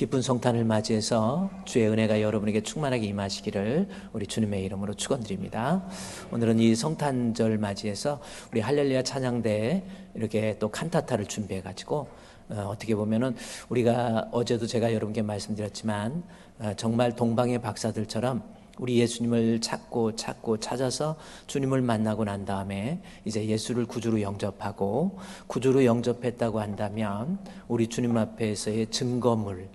기쁜 성탄을 맞이해서 주의 은혜가 여러분에게 충만하게 임하시기를 우리 주님의 이름으로 축원드립니다. 오늘은 이 성탄절 맞이해서 우리 할렐루야 찬양대에 이렇게 또 칸타타를 준비해 가지고 어떻게 보면은 우리가 어제도 제가 여러분께 말씀드렸지만 정말 동방의 박사들처럼 우리 예수님을 찾고 찾아서 주님을 만나고 난 다음에 이제 예수를 구주로 영접하고 구주로 영접했다고 한다면 우리 주님 앞에서의 증거물,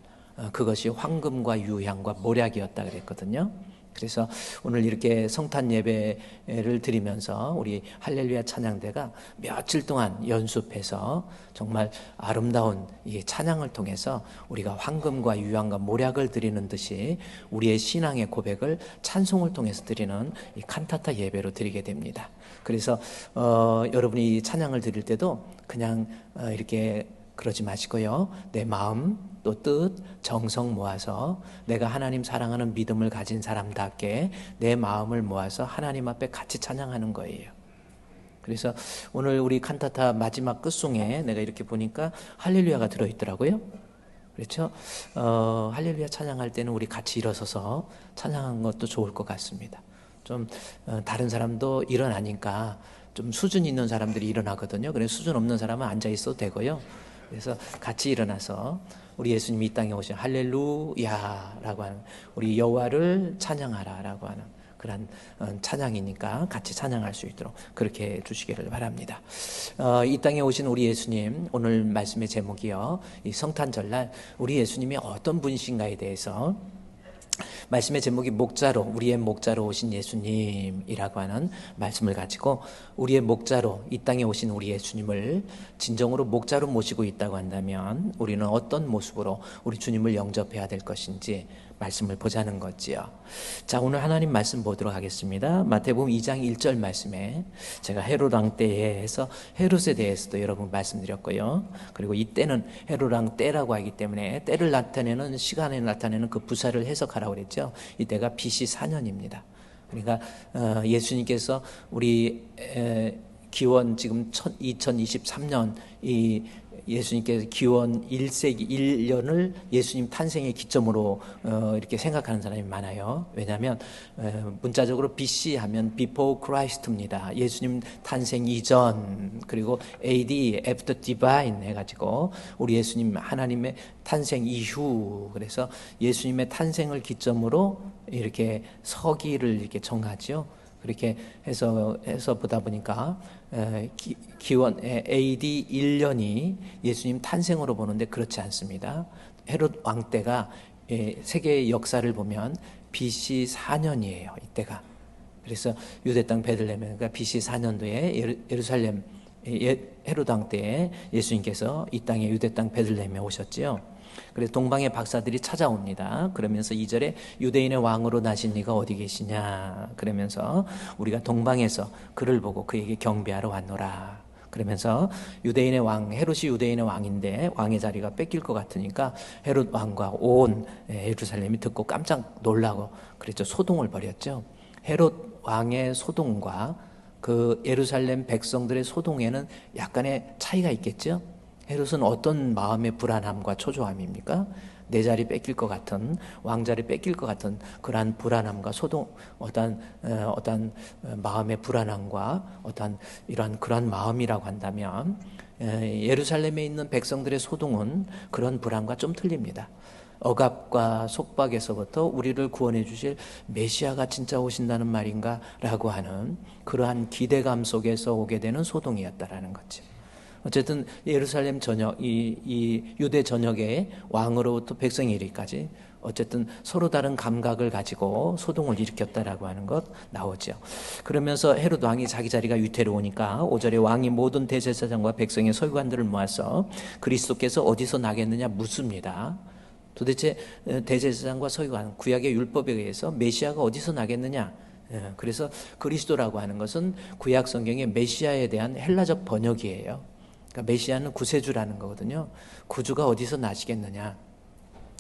그것이 황금과 유향과 몰약이었다 그랬거든요. 그래서 오늘 이렇게 성탄 예배를 드리면서 우리 할렐루야 찬양대가 며칠 동안 연습해서 정말 아름다운 이 찬양을 통해서 우리가 황금과 유향과 몰약을 드리는 듯이 우리의 신앙의 고백을 찬송을 통해서 드리는 이 칸타타 예배로 드리게 됩니다. 그래서 여러분이 이 찬양을 드릴 때도 그냥 이렇게 그러지 마시고요. 내 마음 또 뜻, 정성 모아서 내가 하나님 사랑하는 믿음을 가진 사람답게 내 마음을 모아서 하나님 앞에 같이 찬양하는 거예요. 그래서 오늘 우리 칸타타 마지막 끝송에 내가 이렇게 보니까 할렐루야가 들어있더라고요. 그렇죠? 할렐루야 찬양할 때는 우리 같이 일어서서 찬양하는 것도 좋을 것 같습니다. 좀 다른 사람도 일어나니까 좀 수준 있는 사람들이 일어나거든요. 그래서 수준 없는 사람은 앉아 있어도 되고요. 그래서 같이 일어나서 우리 예수님이 이 땅에 오신 할렐루야라고 하는 우리 여호와를 찬양하라라고 하는 그런 찬양이니까 같이 찬양할 수 있도록 그렇게 해주시기를 바랍니다. 이 땅에 오신 우리 예수님, 오늘 말씀의 제목이요, 이 성탄절날 우리 예수님이 어떤 분이신가에 대해서 말씀의 제목이 목자로, 우리의 목자로 오신 예수님이라고 하는 말씀을 가지고 우리의 목자로 이 땅에 오신 우리 예수님을 진정으로 목자로 모시고 있다고 한다면 우리는 어떤 모습으로 우리 주님을 영접해야 될 것인지 말씀을 보자는 거지요. 자, 오늘 하나님 말씀 보도록 하겠습니다. 마태복음 2장 1절 말씀에 제가 헤롯 왕 때에 해서 헤롯에 대해서도 여러분 말씀드렸고요. 그리고 이때는 헤롯 왕 때라고 하기 때문에 때를 나타내는, 시간을 나타내는 그 부사를 해석하라고 그랬죠. 이때가 BC 4년입니다. 그러니까 예수님께서 우리 기원 지금 2023년 이 예수님께서 기원 1세기 1년을 예수님 탄생의 기점으로 이렇게 생각하는 사람이 많아요. 왜냐하면 문자적으로 BC 하면 Before Christ입니다. 예수님 탄생 이전, 그리고 AD, After Divine 해가지고 우리 예수님 하나님의 탄생 이후, 그래서 예수님의 탄생을 기점으로 이렇게 서기를 이렇게 정하죠. 그렇게 해서 보다 보니까 기원 AD 1년이 예수님 탄생으로 보는데 그렇지 않습니다. 헤롯 왕 때가 세계의 역사를 보면 BC 4년이에요. 이때가. 그래서 유대 땅 베들레헴가 BC 4년도에 예루살렘 헤롯 왕 때에 예수님께서 이 땅에 유대 땅 베들레헴에 오셨지요. 그래서 동방의 박사들이 찾아옵니다. 그러면서 2절에 유대인의 왕으로 나신 이가 어디 계시냐, 그러면서 우리가 동방에서 그를 보고 그에게 경배하러 왔노라. 그러면서 유대인의 왕, 헤롯이 유대인의 왕인데 왕의 자리가 뺏길 것 같으니까 헤롯 왕과 온 예루살렘이 듣고 깜짝 놀라고 그랬죠. 소동을 벌였죠. 헤롯 왕의 소동과 그 예루살렘 백성들의 소동에는 약간의 차이가 있겠죠. 헤롯은 어떤 마음의 불안함과 초조함입니까? 내 자리 뺏길 것 같은, 왕자리 뺏길 것 같은 그러한 불안함과 소동, 어떤 마음의 불안함과 어떤 이러한 그러한 마음이라고 한다면 예루살렘에 있는 백성들의 소동은 그런 불안과 좀 틀립니다. 억압과 속박에서부터 우리를 구원해 주실 메시아가 진짜 오신다는 말인가 라고 하는 그러한 기대감 속에서 오게 되는 소동이었다라는 거죠. 어쨌든 예루살렘 전역, 이 유대 전역의 왕으로부터 백성에 이르기까지 어쨌든 서로 다른 감각을 가지고 소동을 일으켰다라고 하는 것 나오죠. 그러면서 헤롯 왕이 자기 자리가 위태로우니까 5절에 왕이 모든 대제사장과 백성의 서기관들을 모아서 그리스도께서 어디서 나겠느냐 묻습니다. 도대체 대제사장과 서기관, 구약의 율법에 의해서 메시아가 어디서 나겠느냐? 그래서 그리스도라고 하는 것은 구약 성경의 메시아에 대한 헬라적 번역이에요. 그러니까 메시아는 구세주라는 거거든요. 구주가 어디서 나시겠느냐?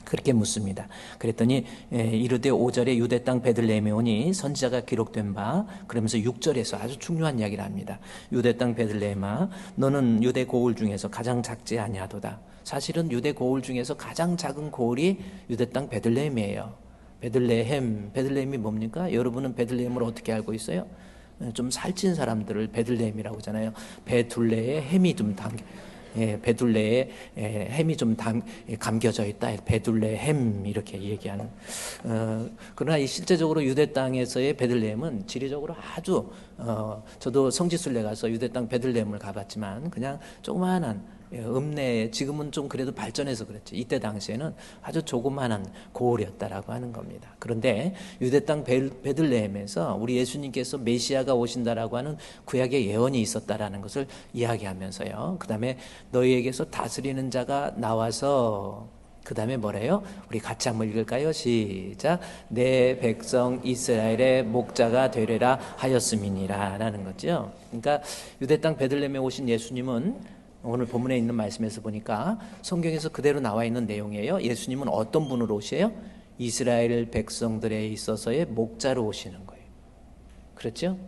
그렇게 묻습니다. 그랬더니 이르되 5절에 유대 땅 베들레헴에 오니 선지자가 기록된 바, 그러면서 6절에서 아주 중요한 이야기를 합니다. 유대 땅 베들레헴아, 너는 유대 고을 중에서 가장 작지 아니하도다. 사실은 유대 고을 중에서 가장 작은 고을이 유대 땅 베들레헴이에요. 베들레헴이 뭡니까? 여러분은 베들레헴을 어떻게 알고 있어요? 좀 살찐 사람들을 베들레헴이라고 하잖아요. 베둘레에 햄이 좀 담겨, 베둘레에 햄이 좀 감겨져 있다. 베둘레헴 이렇게 얘기하는. 그러나 이 실제적으로 유대 땅에서의 베들레헴은 지리적으로 아주 저도 성지순례 가서 유대 땅 베들레헴을 가봤지만 그냥 조그마한 읍내, 지금은 좀 그래도 발전해서 그랬지. 이때 당시에는 아주 조그마한 고을이었다라고 하는 겁니다. 그런데 유대 땅 베들레헴에서 우리 예수님께서 메시아가 오신다라고 하는 구약의 예언이 있었다라는 것을 이야기하면서요. 그 다음에 너희에게서 다스리는 자가 나와서, 그 다음에 뭐래요? 우리 같이 한번 읽을까요? 시작. 내 백성 이스라엘의 목자가 되리라 하였음이니라 라는 거죠. 그러니까 유대 땅 베들레헴에 오신 예수님은 오늘 본문에 있는 말씀에서 보니까 성경에서 그대로 나와 있는 내용이에요. 예수님은 어떤 분으로 오세요? 이스라엘 백성들에 있어서의 목자로 오시는 거예요. 그렇죠?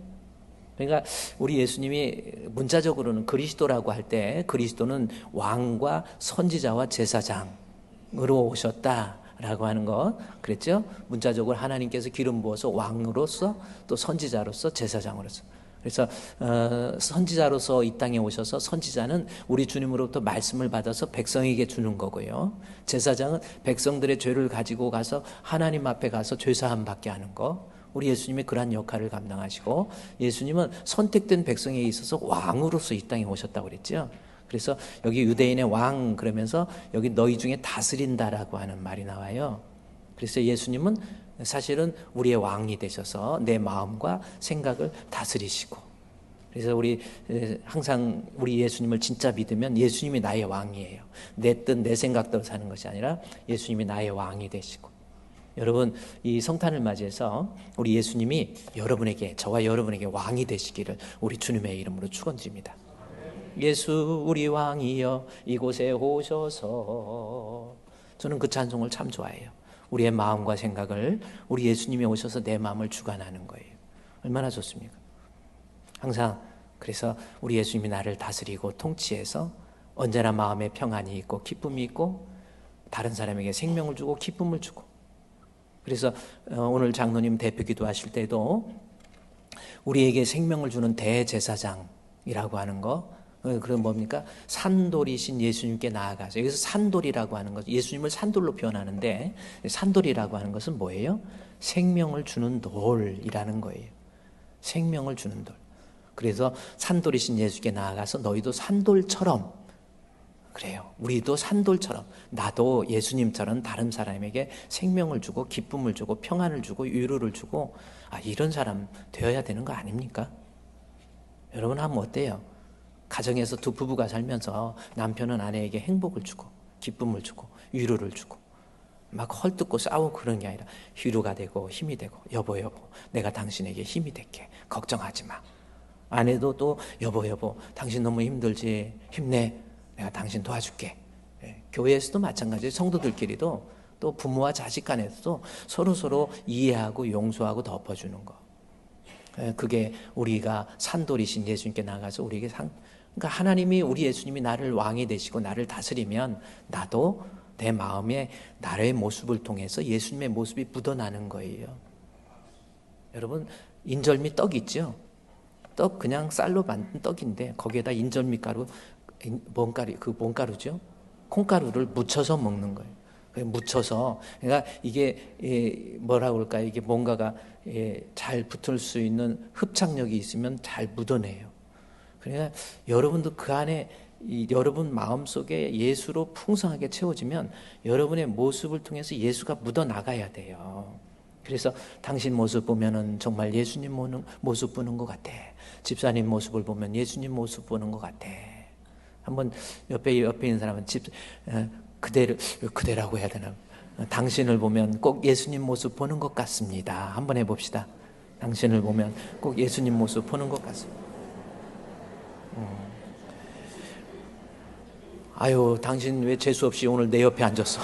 그러니까 우리 예수님이 문자적으로는 그리스도라고 할 때 그리스도는 왕과 선지자와 제사장으로 오셨다라고 하는 것 그랬죠? 문자적으로 하나님께서 기름 부어서 왕으로서 또 선지자로서 제사장으로서, 그래서 선지자로서 이 땅에 오셔서 선지자는 우리 주님으로부터 말씀을 받아서 백성에게 주는 거고요. 제사장은 백성들의 죄를 가지고 가서 하나님 앞에 가서 죄사함 받게 하는 거. 우리 예수님이 그러한 역할을 감당하시고, 예수님은 선택된 백성에 있어서 왕으로서 이 땅에 오셨다고 그랬죠. 그래서 여기 유대인의 왕 그러면서 여기 너희 중에 다스린다라고 하는 말이 나와요. 그래서 예수님은 사실은 우리의 왕이 되셔서 내 마음과 생각을 다스리시고, 그래서 우리 항상 우리 예수님을 진짜 믿으면 예수님이 나의 왕이에요. 내 뜻, 내 생각대로 사는 것이 아니라 예수님이 나의 왕이 되시고. 여러분, 이 성탄을 맞이해서 우리 예수님이 여러분에게, 저와 여러분에게 왕이 되시기를 우리 주님의 이름으로 축원드립니다. 예수 우리 왕이여 이곳에 오셔서. 저는 그 찬송을 참 좋아해요. 우리의 마음과 생각을 우리 예수님이 오셔서 내 마음을 주관하는 거예요. 얼마나 좋습니까? 항상 그래서 우리 예수님이 나를 다스리고 통치해서 언제나 마음에 평안이 있고 기쁨이 있고 다른 사람에게 생명을 주고 기쁨을 주고. 그래서 오늘 장로님 대표 기도하실 때도 우리에게 생명을 주는 대제사장이라고 하는 거, 그럼 뭡니까? 산돌이신 예수님께 나아가서, 여기서 산돌이라고 하는 것, 예수님을 산돌로 표현하는데 산돌이라고 하는 것은 뭐예요? 생명을 주는 돌이라는 거예요. 생명을 주는 돌. 그래서 산돌이신 예수께 나아가서 너희도 산돌처럼, 그래요. 우리도 산돌처럼, 나도 예수님처럼 다른 사람에게 생명을 주고 기쁨을 주고 평안을 주고 위로를 주고, 이런 사람 되어야 되는 거 아닙니까? 여러분 하면 어때요? 가정에서 두 부부가 살면서 남편은 아내에게 행복을 주고 기쁨을 주고 위로를 주고 막 헐뜯고 싸우고 그런 게 아니라 위로가 되고 힘이 되고, 여보 내가 당신에게 힘이 될게, 걱정하지 마. 아내도 또 여보 당신 너무 힘들지, 힘내, 내가 당신 도와줄게. 교회에서도 마찬가지예요. 성도들끼리도 또 부모와 자식 간에서도 서로 이해하고 용서하고 덮어주는 거. 그게 우리가 산돌이신 예수님께 나가서 우리에게 그러니까 하나님이, 우리 예수님이 나를 왕이 되시고 나를 다스리면 나도 내 마음에 나의 모습을 통해서 예수님의 모습이 묻어나는 거예요. 여러분, 인절미 떡 있죠? 떡 그냥 쌀로 만든 떡인데 거기에다 인절미 가루, 뭔가루죠? 콩가루를 묻혀서 먹는 거예요. 묻혀서, 그러니까 이게 뭐라고 그럴까요? 이게 뭔가가 잘 붙을 수 있는 흡착력이 있으면 잘 묻어내요. 그러니까 여러분도 그 안에 여러분 마음속에 예수로 풍성하게 채워지면 여러분의 모습을 통해서 예수가 묻어나가야 돼요. 그래서 당신 모습 보면은 정말 예수님 모습 보는 것 같아. 집사님 모습을 보면 예수님 모습 보는 것 같아. 한번 옆에 있는 사람은 그대라고 해야 되나? 당신을 보면 꼭 예수님 모습 보는 것 같습니다. 한번 해봅시다. 당신을 보면 꼭 예수님 모습 보는 것 같습니다. 아유, 당신 왜 재수 없이 오늘 내 옆에 앉았어?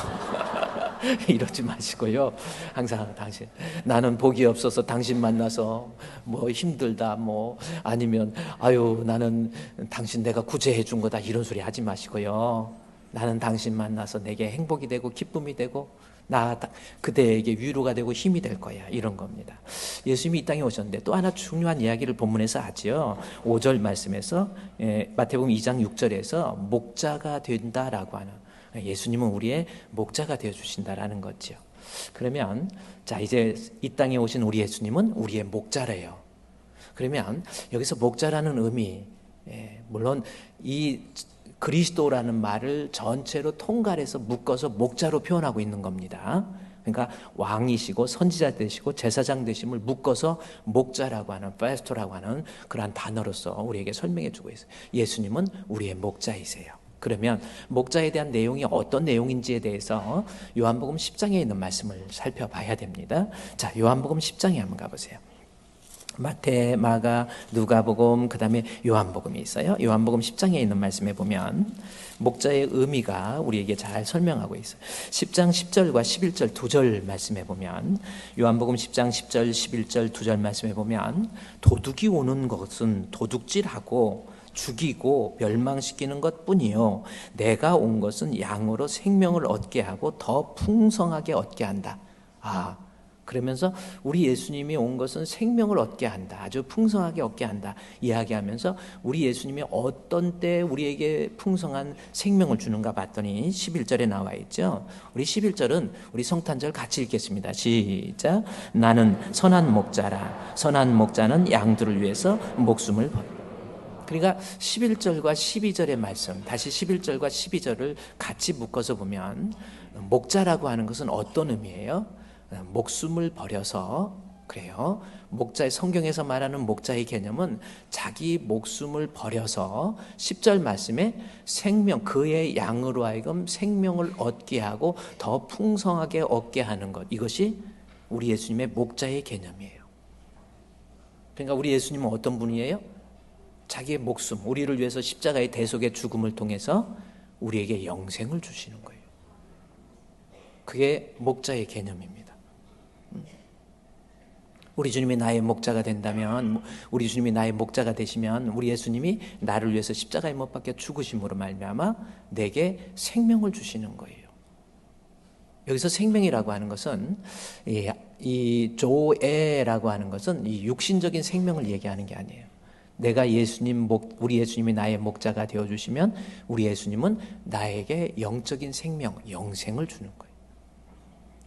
이러지 마시고요. 항상 당신, 나는 복이 없어서 당신 만나서 뭐 힘들다, 뭐 아니면 아유 나는 당신 내가 구제해 준 거다, 이런 소리 하지 마시고요. 나는 당신 만나서 내게 행복이 되고 기쁨이 되고 나 그대에게 위로가 되고 힘이 될 거야. 이런 겁니다. 예수님이 이 땅에 오셨는데 또 하나 중요한 이야기를 본문에서 하지요. 5절 말씀에서 마태복음 2장 6절에서 목자가 된다라고 하는, 예수님은 우리의 목자가 되어 주신다라는 거죠. 그러면 자, 이제 이 땅에 오신 우리 예수님은 우리의 목자래요. 그러면 여기서 목자라는 의미, 물론 이 그리스도라는 말을 전체로 통괄해서 묶어서 목자로 표현하고 있는 겁니다. 그러니까 왕이시고 선지자 되시고 제사장 되심을 묶어서 목자라고 하는, 파스토라고 하는 그러한 단어로서 우리에게 설명해 주고 있어요. 예수님은 우리의 목자이세요. 그러면 목자에 대한 내용이 어떤 내용인지에 대해서 요한복음 10장에 있는 말씀을 살펴봐야 됩니다. 자, 요한복음 10장에 한번 가보세요. 마태, 마가, 누가복음, 그 다음에 요한복음이 있어요. 요한복음 10장에 있는 말씀에 보면 목자의 의미가 우리에게 잘 설명하고 있어요. 10장 10절과 11절 2절 말씀에 보면, 요한복음 10장 10절 11절 2절 말씀에 보면, 도둑이 오는 것은 도둑질하고 죽이고 멸망시키는 것뿐이요 내가 온 것은 양으로 생명을 얻게 하고 더 풍성하게 얻게 한다. 그러면서 우리 예수님이 온 것은 생명을 얻게 한다. 아주 풍성하게 얻게 한다. 이야기하면서 우리 예수님이 어떤 때 우리에게 풍성한 생명을 주는가 봤더니 11절에 나와 있죠. 우리 11절은 우리 성탄절 같이 읽겠습니다. 시작. 나는 선한 목자라. 선한 목자는 양들을 위해서 목숨을 그러니까 11절과 12절의 말씀, 다시 11절과 12절을 같이 묶어서 보면 목자라고 하는 것은 어떤 의미예요? 목숨을 버려서, 그래요. 목자의, 성경에서 말하는 목자의 개념은 자기 목숨을 버려서 10절 말씀에 생명, 그의 양으로 하여금 생명을 얻게 하고 더 풍성하게 얻게 하는 것, 이것이 우리 예수님의 목자의 개념이에요. 그러니까 우리 예수님은 어떤 분이에요? 자기의 목숨, 우리를 위해서 십자가의 대속의 죽음을 통해서 우리에게 영생을 주시는 거예요. 그게 목자의 개념입니다. 우리 주님이 나의 목자가 된다면, 우리 주님이 나의 목자가 되시면 우리 예수님이 나를 위해서 십자가에 못 박혀 죽으심으로 말미암아 내게 생명을 주시는 거예요. 여기서 생명이라고 하는 것은 이 조에라고 하는 것은 이 육신적인 생명을 얘기하는 게 아니에요. 내가 우리 예수님이 나의 목자가 되어주시면 우리 예수님은 나에게 영적인 생명, 영생을 주는 거예요.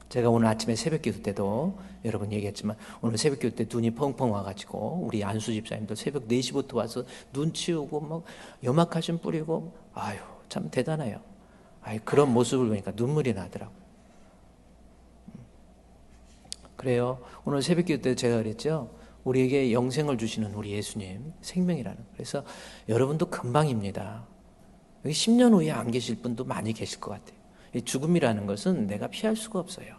제가 오늘 아침에 새벽기도 때도 여러분 얘기했지만, 오늘 새벽기도 때 눈이 펑펑 와가지고 우리 안수 집사님들 새벽 4시부터 와서 눈 치우고 막 염화칼슘 뿌리고, 아유 참 대단해요. 그런 모습을 보니까 눈물이 나더라고요. 그래요. 오늘 새벽기도 때 제가 그랬죠. 우리에게 영생을 주시는 우리 예수님, 생명이라는. 그래서 여러분도 금방입니다. 여기 10년 후에 안 계실 분도 많이 계실 것 같아요. 이 죽음이라는 것은 내가 피할 수가 없어요.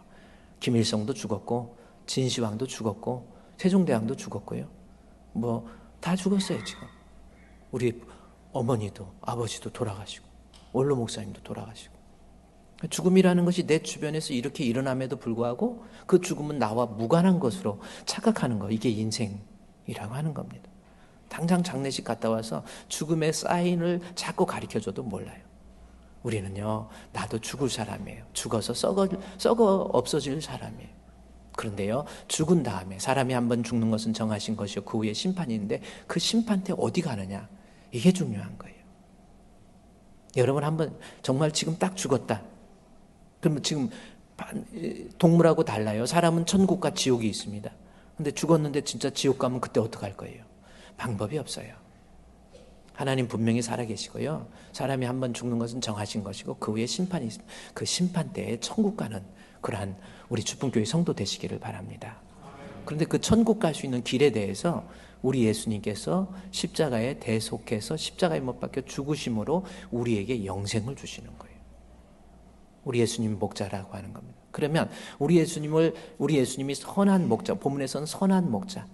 김일성도 죽었고, 진시황도 죽었고, 세종대왕도 죽었고요. 다 죽었어요 지금. 우리 어머니도 아버지도 돌아가시고, 원로 목사님도 돌아가시고. 죽음이라는 것이 내 주변에서 이렇게 일어남에도 불구하고 그 죽음은 나와 무관한 것으로 착각하는 거, 이게 인생이라고 하는 겁니다. 당장 장례식 갔다 와서 죽음의 사인을 자꾸 가르쳐줘도 몰라요. 우리는요, 나도 죽을 사람이에요. 죽어서 썩어 없어질 사람이에요. 그런데요, 죽은 다음에 사람이 한번 죽는 것은 정하신 것이요 그 후에 심판이 있는데, 그 심판 때 어디 가느냐, 이게 중요한 거예요. 여러분 한번 정말 지금 딱 죽었다. 그러면 지금 동물하고 달라요. 사람은 천국과 지옥이 있습니다. 근데 죽었는데 진짜 지옥 가면 그때 어떡할 거예요? 방법이 없어요. 하나님 분명히 살아계시고요. 사람이 한번 죽는 것은 정하신 것이고 그 후에 심판이 있습니다. 그 심판 때에 천국 가는 그러한 우리 주품교회 성도 되시기를 바랍니다. 그런데 그 천국 갈 수 있는 길에 대해서 우리 예수님께서 십자가에 대속해서 십자가에 못 박혀 죽으심으로 우리에게 영생을 주시는 거예요. 우리 예수님 목자라고 하는 겁니다. 그러면 우리 예수님이 선한 목자, 본문에서는 선한 목자,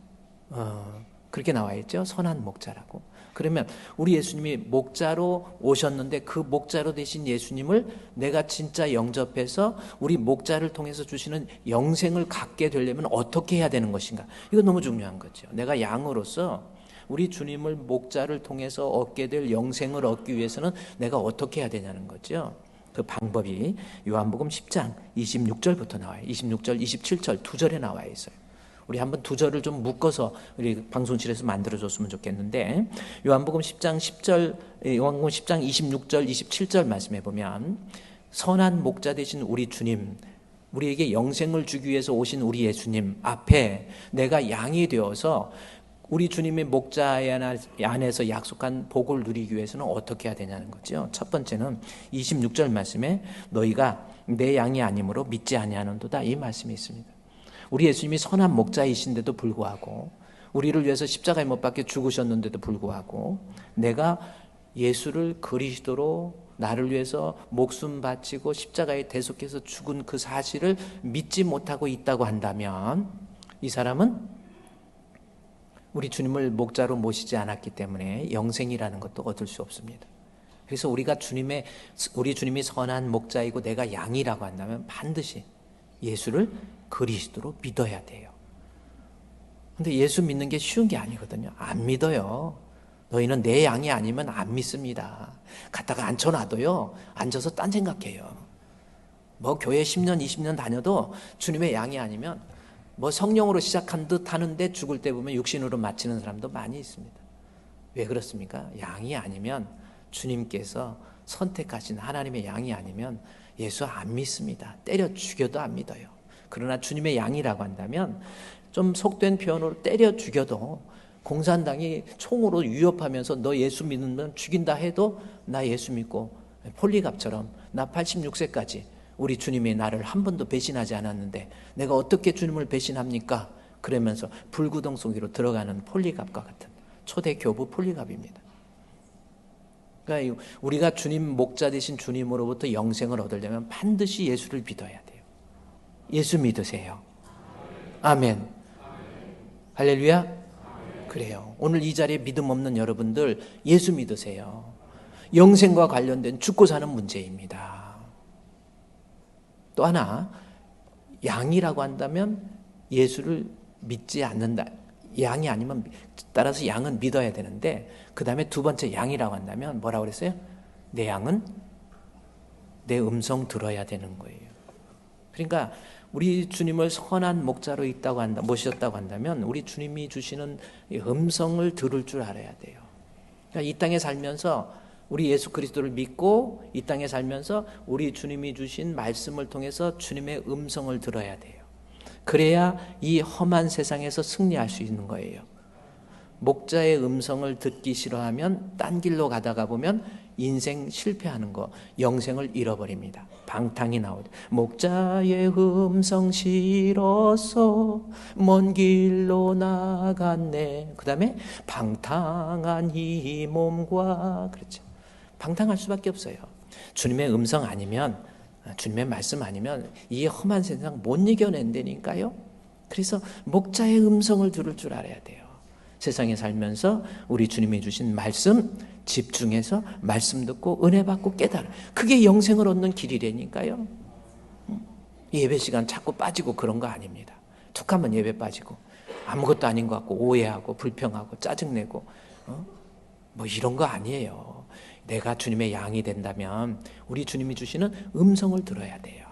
그렇게 나와 있죠. 선한 목자라고. 그러면 우리 예수님이 목자로 오셨는데, 그 목자로 되신 예수님을 내가 진짜 영접해서 우리 목자를 통해서 주시는 영생을 갖게 되려면 어떻게 해야 되는 것인가? 이거 너무 중요한 거죠. 내가 양으로서 우리 주님을 목자를 통해서 얻게 될 영생을 얻기 위해서는 내가 어떻게 해야 되냐는 거죠. 그 방법이 요한복음 10장 26절부터 나와요. 26절, 27절 두 절에 나와 있어요. 우리 한번 두 절을 좀 묶어서 우리 방송실에서 만들어줬으면 좋겠는데, 요한복음 10장 10절, 요한복음 10장 26절, 27절 말씀해 보면, 선한 목자 되신 우리 주님, 우리에게 영생을 주기 위해서 오신 우리 예수님 앞에 내가 양이 되어서 우리 주님의 목자 안에서 약속한 복을 누리기 위해서는 어떻게 해야 되냐는 거죠. 첫 번째는 26절 말씀에 너희가 내 양이 아니므로 믿지 아니하는도다, 이 말씀이 있습니다. 우리 예수님이 선한 목자이신데도 불구하고, 우리를 위해서 십자가에 못 박혀 죽으셨는데도 불구하고, 내가 예수를 그리스도로 나를 위해서 목숨 바치고 십자가에 대속해서 죽은 그 사실을 믿지 못하고 있다고 한다면, 이 사람은 우리 주님을 목자로 모시지 않았기 때문에 영생이라는 것도 얻을 수 없습니다. 그래서 우리 주님이 선한 목자이고 내가 양이라고 한다면 반드시 예수를 그리스도로 믿어야 돼요. 근데 예수 믿는 게 쉬운 게 아니거든요. 안 믿어요. 너희는 내 양이 아니면 안 믿습니다. 갖다가 앉혀놔도요, 앉아서 딴 생각해요. 뭐 교회 10년 20년 다녀도 주님의 양이 아니면 뭐 성령으로 시작한 듯 하는데 죽을 때 보면 육신으로 마치는 사람도 많이 있습니다. 왜 그렇습니까? 양이 아니면, 주님께서 선택하신 하나님의 양이 아니면 예수 안 믿습니다. 때려 죽여도 안 믿어요. 그러나 주님의 양이라고 한다면, 좀 속된 표현으로 때려 죽여도, 공산당이 총으로 위협하면서 너 예수 믿으면 죽인다 해도 나 예수 믿고, 폴리갑처럼 나 86세까지 우리 주님이 나를 한 번도 배신하지 않았는데 내가 어떻게 주님을 배신합니까? 그러면서 불구동 속으로 들어가는 폴리갑과 같은 초대 교부 폴리갑입니다. 그러니까 우리가 주님 목자 되신 주님으로부터 영생을 얻으려면 반드시 예수를 믿어야 돼요. 예수 믿으세요. 아멘. 할렐루야. 그래요. 오늘 이 자리에 믿음 없는 여러분들, 예수 믿으세요. 영생과 관련된 죽고 사는 문제입니다. 또 하나, 양이라고 한다면 예수를 믿지 않는다. 양이 아니면, 따라서 양은 믿어야 되는데, 그 다음에 두 번째 양이라고 한다면 뭐라고 그랬어요? 내 양은 내 음성 들어야 되는 거예요. 그러니까 우리 주님을 선한 목자로 모셨다고 한다면 우리 주님이 주시는 음성을 들을 줄 알아야 돼요. 그러니까 이 땅에 살면서 우리 예수 그리스도를 믿고 이 땅에 살면서 우리 주님이 주신 말씀을 통해서 주님의 음성을 들어야 돼요. 그래야 이 험한 세상에서 승리할 수 있는 거예요. 목자의 음성을 듣기 싫어하면 딴 길로 가다가 보면 인생 실패하는 거, 영생을 잃어버립니다. 방탕이 나오죠. 목자의 음성 싫어서 먼 길로 나갔네. 그 다음에 방탕한 이 몸과, 그렇죠. 방탕할 수밖에 없어요. 주님의 음성 아니면, 주님의 말씀 아니면 이 험한 세상 못 이겨낸다니까요. 그래서 목자의 음성을 들을 줄 알아야 돼요. 세상에 살면서 우리 주님이 주신 말씀 집중해서 말씀 듣고 은혜 받고 깨달아. 그게 영생을 얻는 길이라니까요. 예배 시간 자꾸 빠지고 그런 거 아닙니다. 툭 하면 예배 빠지고 아무것도 아닌 것 같고 오해하고 불평하고 짜증내고 뭐 이런 거 아니에요. 내가 주님의 양이 된다면 우리 주님이 주시는 음성을 들어야 돼요.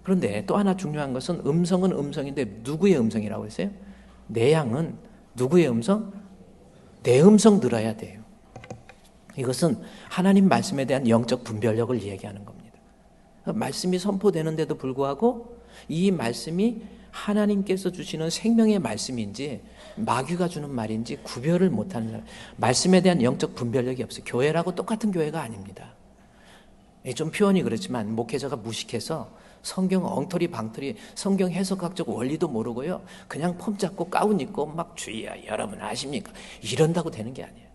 그런데 또 하나 중요한 것은 음성은 음성인데 누구의 음성이라고 했어요? 내 양은 누구의 음성? 내 음성 들어야 돼요. 이것은 하나님 말씀에 대한 영적 분별력을 얘기하는 겁니다. 말씀이 선포되는데도 불구하고 이 말씀이 하나님께서 주시는 생명의 말씀인지 마귀가 주는 말인지 구별을 못하는 사람, 말씀에 대한 영적 분별력이 없어요. 교회라고 똑같은 교회가 아닙니다. 좀 표현이 그렇지만 목회자가 무식해서 성경 엉터리 방터리 성경 해석학적 원리도 모르고요, 그냥 폼 잡고 가운 입고 막 주여 여러분 아십니까 이런다고 되는 게 아니에요.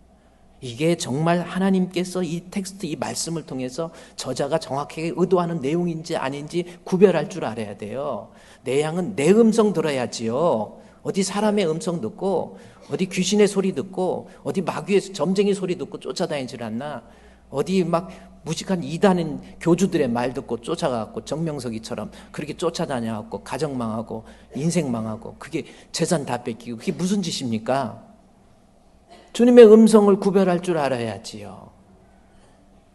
이게 정말 하나님께서 이 텍스트, 이 말씀을 통해서 저자가 정확하게 의도하는 내용인지 아닌지 구별할 줄 알아야 돼요. 내 양은 내 음성 들어야지요. 어디 사람의 음성 듣고 어디 귀신의 소리 듣고 어디 마귀의 점쟁이 소리 듣고 쫓아다니질 않나. 어디 막 무식한 이단인 교주들의 말 듣고 쫓아가고 정명석이처럼 그렇게 쫓아다녀갖고 가정 망하고 인생 망하고 그게 재산 다 뺏기고 그게 무슨 짓입니까? 주님의 음성을 구별할 줄 알아야지요.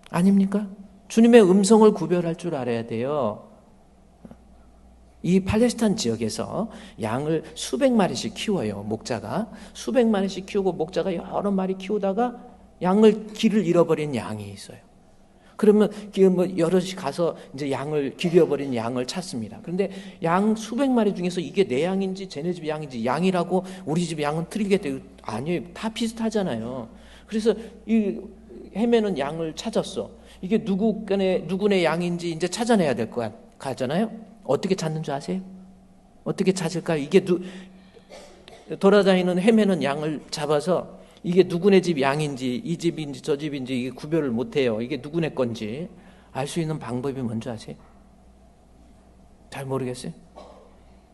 아닙니까? 주님의 음성을 구별할 줄 알아야 돼요. 이 팔레스타인 지역에서 양을 수백 마리씩 키워요. 목자가 수백 마리씩 키우고 목자가 여러 마리 키우다가 길을 잃어버린 양이 있어요. 그러면 여럿이 가서 이제 길 잃어버린 양을 찾습니다. 그런데 양 수백 마리 중에서 이게 내 양인지 쟤네 집 양인지, 양이라고 우리 집 양은 틀리겠대요. 아니에요. 다 비슷하잖아요. 그래서 이 헤매는 양을 찾았어. 이게 누구네 양인지 이제 찾아내야 될 것 같잖아요. 어떻게 찾는 줄 아세요? 어떻게 찾을까요? 이게 돌아다니는 헤매는 양을 잡아서 이게 누구네 집 양인지, 이 집인지 저 집인지 이게 구별을 못해요. 이게 누구네 건지 알 수 있는 방법이 뭔지 아세요? 잘 모르겠어요?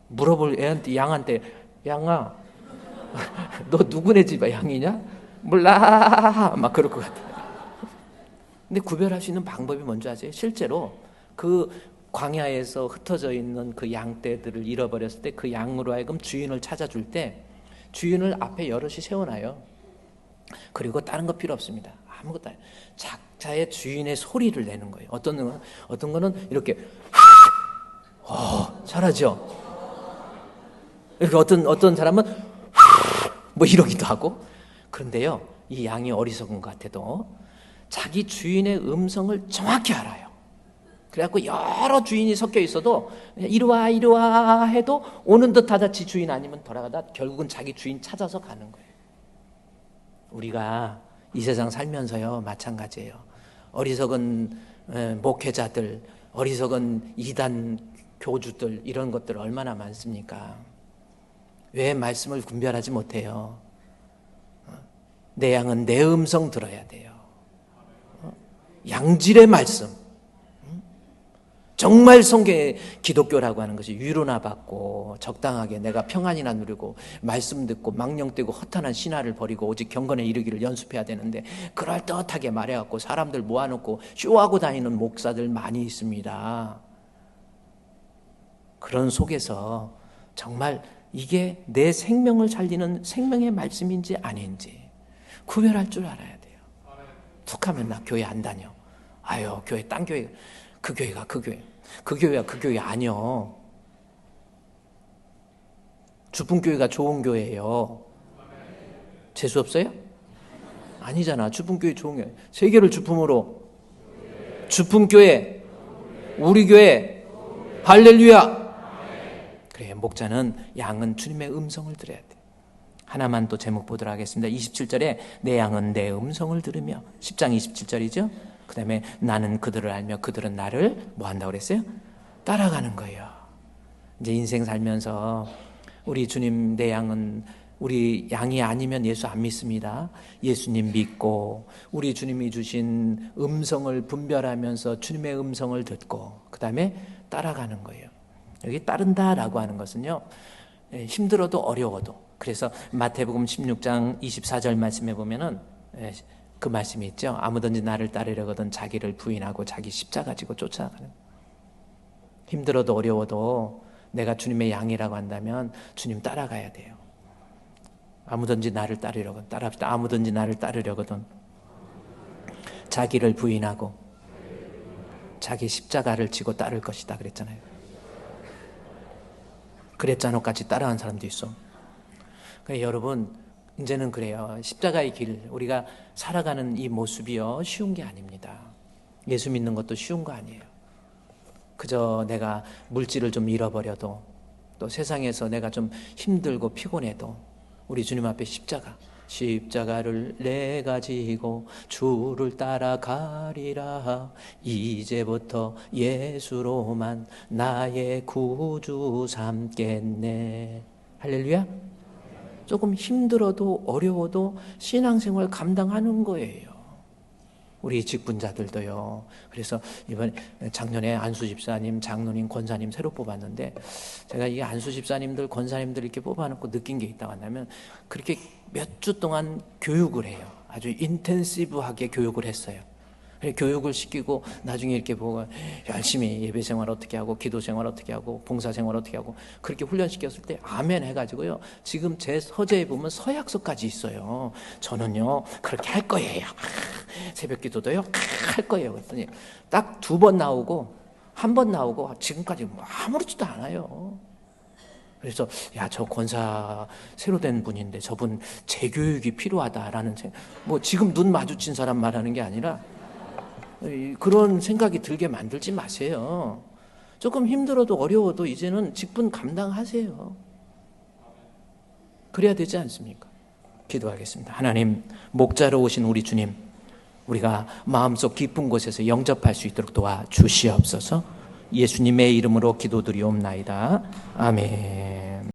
물어볼 양한테, 양아, 너 누구네 집 양이냐? 몰라, 막 그럴 것 같아요. 근데 구별할 수 있는 방법이 뭔지 아세요? 실제로 그 광야에서 흩어져 있는 그 양떼들을 잃어버렸을 때 그 양으로 하여금 주인을 찾아줄 때 주인을 앞에 여럿이 세워놔요. 그리고 다른 거 필요 없습니다. 아무것도 아니에요. 각자의 주인의 소리를 내는 거예요. 어떤 거는 이렇게 잘하죠. 이렇게 어떤 사람은 뭐 이러기도 하고. 그런데요, 이 양이 어리석은 것 같아도 자기 주인의 음성을 정확히 알아요. 그래갖고 여러 주인이 섞여 있어도 이리 와 해도 오는 듯 하다 지 주인 아니면 돌아가다 결국은 자기 주인 찾아서 가는 거예요. 우리가 이 세상 살면서요, 마찬가지예요. 어리석은 목회자들, 어리석은 이단 교주들, 이런 것들 얼마나 많습니까? 왜 말씀을 분별하지 못해요? 내 양은 내 음성 들어야 돼요. 양질의 말씀. 정말 기독교라고 하는 것이 위로나 받고 적당하게 내가 평안이나 누리고 말씀 듣고 망령되고 허탄한 신화를 버리고 오직 경건에 이르기를 연습해야 되는데, 그럴듯하게 말해갖고 사람들 모아놓고 쇼하고 다니는 목사들 많이 있습니다. 그런 속에서 정말 이게 내 생명을 살리는 생명의 말씀인지 아닌지 구별할 줄 알아야 돼요. 툭하면 나 교회 안 다녀. 아유, 교회 딴 교회, 그 교회가 그 교회. 그 교회가 그 교회 아니요. 주품교회가 좋은 교회예요. 재수 없어요? 아니잖아. 주품교회 좋은 교회. 세계를 주품으로. 주품교회. 우리 교회. 할렐루야. 그래, 목자는 양은 주님의 음성을 들어야 돼. 하나만 또 제목 보도록 하겠습니다. 27절에 내 양은 내 음성을 들으며, 10장 27절이죠. 그 다음에 나는 그들을 알며 그들은 나를 뭐 한다고 그랬어요? 따라가는 거예요. 이제 인생 살면서 우리 주님, 내 양은 우리 양이 아니면 예수 안 믿습니다. 예수님 믿고 우리 주님이 주신 음성을 분별하면서 주님의 음성을 듣고 그 다음에 따라가는 거예요. 여기 따른다라고 하는 것은요, 힘들어도 어려워도. 그래서 마태복음 16장 24절 말씀에 보면은 그 말씀이 있죠. 아무든지 나를 따르려거든 자기를 부인하고 자기 십자가 지고 쫓아가는. 힘들어도 어려워도 내가 주님의 양이라고 한다면 주님 따라가야 돼요. 아무든지 나를 따르려거든, 따라합시다. 아무든지 나를 따르려거든 자기를 부인하고 자기 십자가를 지고 따를 것이다 그랬잖아요. 그랬잖아까지 따라한 사람도 있어. 그러니까 여러분, 이제는 그래요. 십자가의 길, 우리가 살아가는 이 모습이요, 쉬운 게 아닙니다. 예수 믿는 것도 쉬운 거 아니에요. 그저 내가 물질을 좀 잃어버려도, 또 세상에서 내가 좀 힘들고 피곤해도 우리 주님 앞에 십자가를 내가 지고 주를 따라가리라. 이제부터 예수로만 나의 구주 삼겠네. 할렐루야. 조금 힘들어도 어려워도 신앙생활 감당하는 거예요. 우리 직분자들도요. 그래서 이번 작년에 안수 집사님, 장로님, 권사님 새로 뽑았는데, 제가 이 안수 집사님들, 권사님들 이렇게 뽑아놓고 느낀 게 있다고 한다면, 그렇게 몇 주 동안 교육을 해요. 아주 인텐시브하게 교육을 했어요. 교육을 시키고 나중에 이렇게 보고 열심히 예배 생활 어떻게 하고 기도 생활 어떻게 하고 봉사 생활 어떻게 하고 그렇게 훈련시켰을 때 아멘 해가지고요. 지금 제 서재에 보면 서약서까지 있어요. 저는요 그렇게 할 거예요. 새벽 기도도요 할 거예요. 그랬더니 딱 2번 나오고 1번 나오고 지금까지 뭐 아무렇지도 않아요. 그래서 야, 저 권사 새로 된 분인데 저분 재교육이 필요하다라는 뭐 지금 눈 마주친 사람 말하는 게 아니라 그런 생각이 들게 만들지 마세요. 조금 힘들어도 어려워도 이제는 직분 감당하세요. 그래야 되지 않습니까? 기도하겠습니다. 하나님, 목자로 오신 우리 주님, 우리가 마음속 깊은 곳에서 영접할 수 있도록 도와주시옵소서. 예수님의 이름으로 기도드리옵나이다. 아멘.